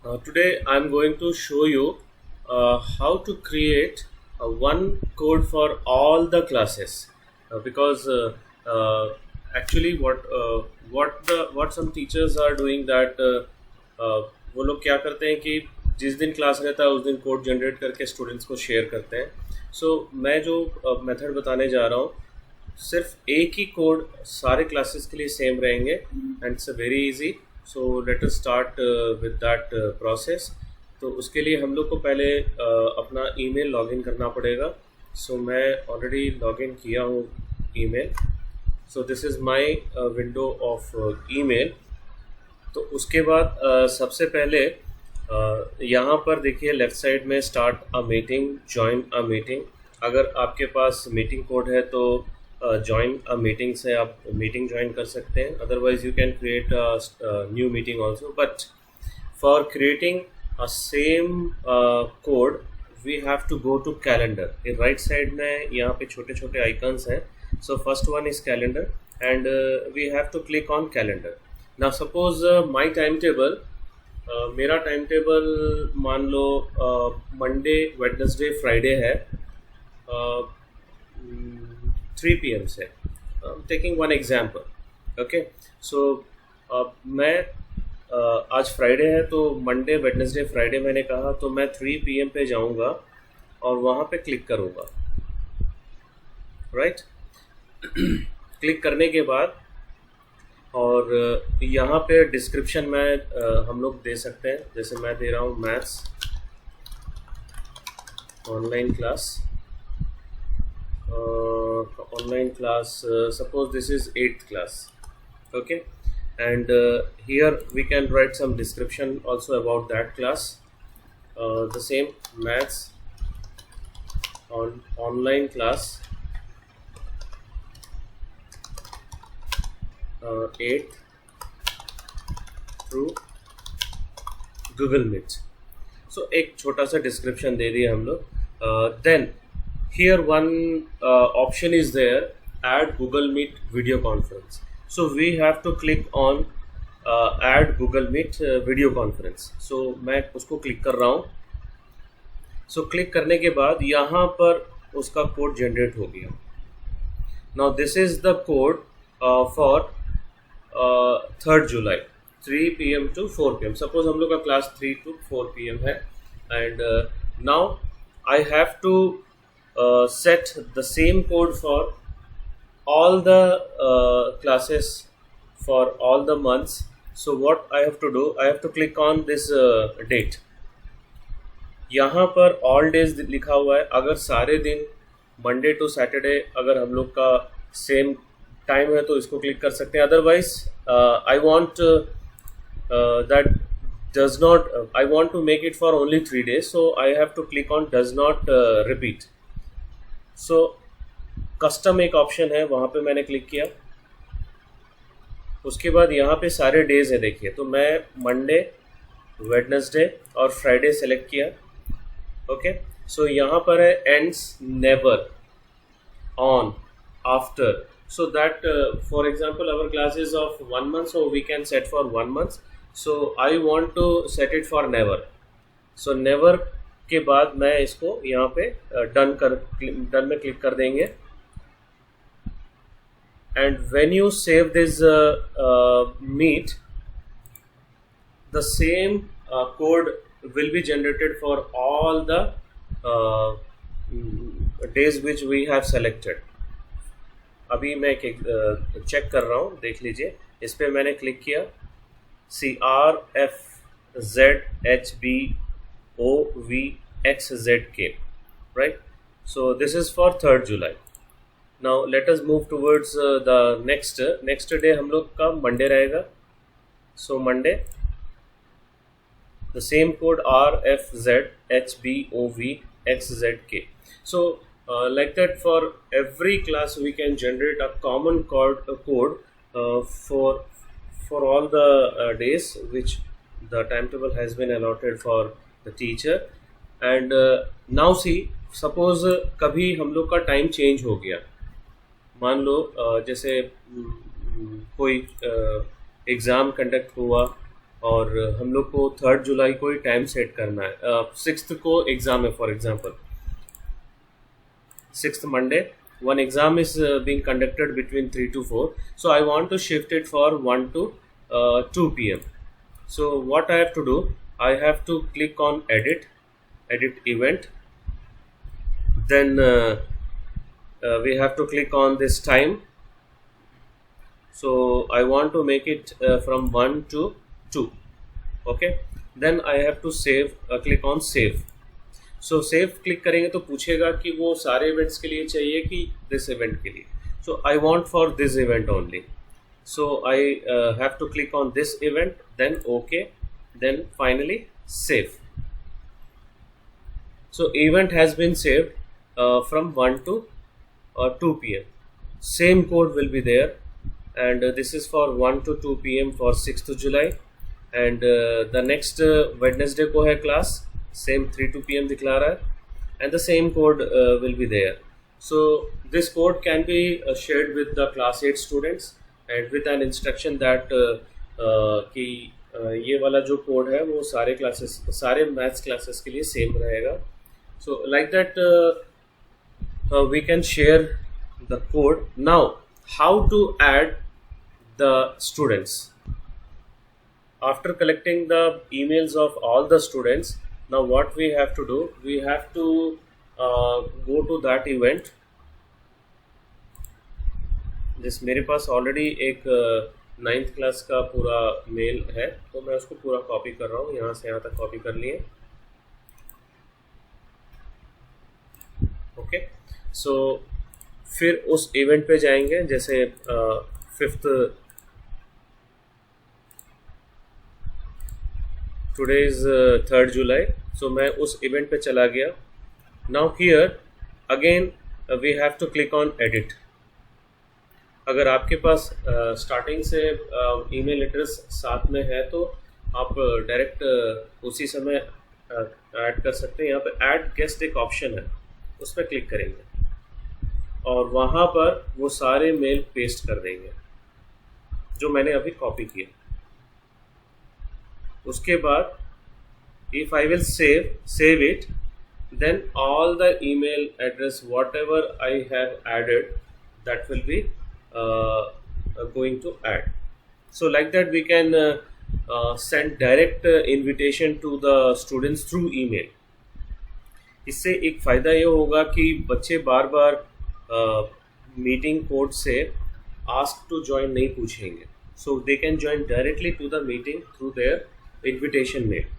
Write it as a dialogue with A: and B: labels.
A: Today I'm going to show you how to create one code for all the classes because actually what some teachers are doing that वो लोग क्या करते हैं कि जिस दिन क्लास रहता है उस दिन कोड जनरेट करके स्टूडेंट्स को शेयर करते हैं। मैं जो मेथड बताने जा रहा हूँ सिर्फ एक ही कोड सारे क्लासेस के लिए सेम रहेंगे and it's very easy. So let us start with that process. तो उसके लिए हम लोग को पहले अपना ईमेल लॉगिन करना पड़ेगा। मैं ऑलरेडी लॉगिन किया हूँ email. This is my window of email. तो उसके बाद सबसे पहले यहाँ पर देखिए लेफ़्ट साइड में start a meeting, join a meeting. अगर आपके पास मीटिंग कोड है तो जॉइन अ मीटिंग से आप मीटिंग ज्वाइन कर सकते हैं। Otherwise you can create new meeting also, but for creating a same code we have to go to calendar. ये राइट साइड में यहाँ पे छोटे छोटे आइकन्स हैं। First one is calendar and we have to click on calendar. Now suppose my time table, मेरा time table मान लो मंडे वेडनेसडे फ्राइडे है 3 PM से। Taking one example, okay. मैं आज फ्राइडे है तो मंडे वेडनेसडे फ्राइडे मैंने कहा, तो मैं 3 PM पे जाऊंगा और वहाँ पे क्लिक करूँगा, राइट। क्लिक करने के बाद और यहाँ पे डिस्क्रिप्शन में हम लोग दे सकते हैं, जैसे मैं दे रहा हूँ maths online class, suppose this is 8th class, okay, and here we can write some description also about that class. The same maths on online class 8th through Google Meet. एक छोटा सा डिस्क्रिप्शन दे दिया हम लोग। Then here one option is there, add Google Meet video conference. We have to click on add Google Meet video conference. मैं उसको click कर रहा हूँ। क्लिक करने के बाद यहाँ पर उसका कोड जनरेट हो गया। Now this is the code for 3rd July 3 PM to 4 PM। Suppose हम लोग का क्लास 3 to 4 PM है and now I have to set the same code for all the classes for all the months. What I have to do, I have to click on this date. यहाँ पर all days लिखा हुआ है। अगर सारे दिन Monday to Saturday अगर हम लोग का सेम टाइम है तो इसको क्लिक कर सकते हैं। Otherwise I want that does not I want to make it for only 3 days, so I have to click on does not repeat. Custom एक ऑप्शन है, वहाँ पे मैंने क्लिक किया। उसके बाद यहाँ पे सारे डेज है देखिए, तो मैं मंडे वेडनेसडे और फ्राइडे सेलेक्ट किया, ओके। यहाँ पर है ends never on after, so that for example our class is of 1 month, so we can set for 1 month. I want to set it for never. never के बाद मैं इसको यहाँ पे डन में क्लिक कर देंगे। And when you save this meet, the same code will be generated for all the days which we have selected. अभी मैं चेक कर रहा हूँ, देख लीजिए। इस पे मैंने क्लिक किया, CRFZHBOVXZK, right? This is for 3rd July. Now let us move towards the next day हम लोग का मंडे रहेगा। Monday the same code RFZHBOVXZK. Like that for every class we can generate a common code for all the days which the timetable has been allotted for the teacher. And now see, suppose कभी हम लोग का time change हो गया, मान लो जैसे कोई exam conduct हुआ और हम लोग को 3 जुलाई को ही टाइम सेट करना है. 6th को एग्ज़ाम है, for example 6th Monday. One exam is being conducted between 3 to 4. So I want to shift it for 1 to 2 p.m. So what I have to do, I have to click on edit event. Then we have to click on this time. So I want to make it from 1 to 2. Okay. Then I have to save. Click on save. So save click करेंगे तो पूछेगा कि वो सारे events के लिए चाहिए कि दिस इवेंट के लिए. So I want for this event only. So I have to click on this event, then okay, then finally save. So event has been saved from 1 to 2 p.m. Same code will be there, and this is for 1 to 2 p.m. for 6th July, and the next Wednesday को है class. Same 3 to p.m. दिखला रहा है, and the same code will be there. So this code can be shared with the class 8 students and with an instruction that कि ये वाला जो code है वो सारे क्लासेस, सारे मैथ्स क्लासेस के लिए सेम रहेगा. So like that we can share the code. Now how to add the students? After collecting the emails of all the students, now what we have to do, we have to go to that event. जिस मेरे पास already एक 9th class का पूरा mail है, तो मैं उसको पूरा कॉपी कर रहा हूँ. यहाँ से यहाँ तक कॉपी कर लिए. ओके. सो फिर उस इवेंट पे जाएंगे. जैसे 5th, today is 3rd July. सो मैं उस इवेंट पे चला गया. Now here again we have to click on edit. अगर आपके पास स्टार्टिंग से ईमेल एड्रेस साथ में है तो आप डायरेक्ट उसी समय ऐड कर सकते हैं. यहाँ पे ऐड गेस्ट एक ऑप्शन है, उस पर क्लिक करेंगे और वहाँ पर वो सारे मेल पेस्ट कर देंगे जो मैंने अभी कॉपी किया. उसके बाद if I will save it, then all the email address whatever I have added, that will be going to add. So like that we can send direct invitation to the students through email. इससे एक फ़ायदा ये होगा कि बच्चे बार बार meeting code से ask to join नहीं पूछेंगे. So they can join directly to the meeting through their invitation mail.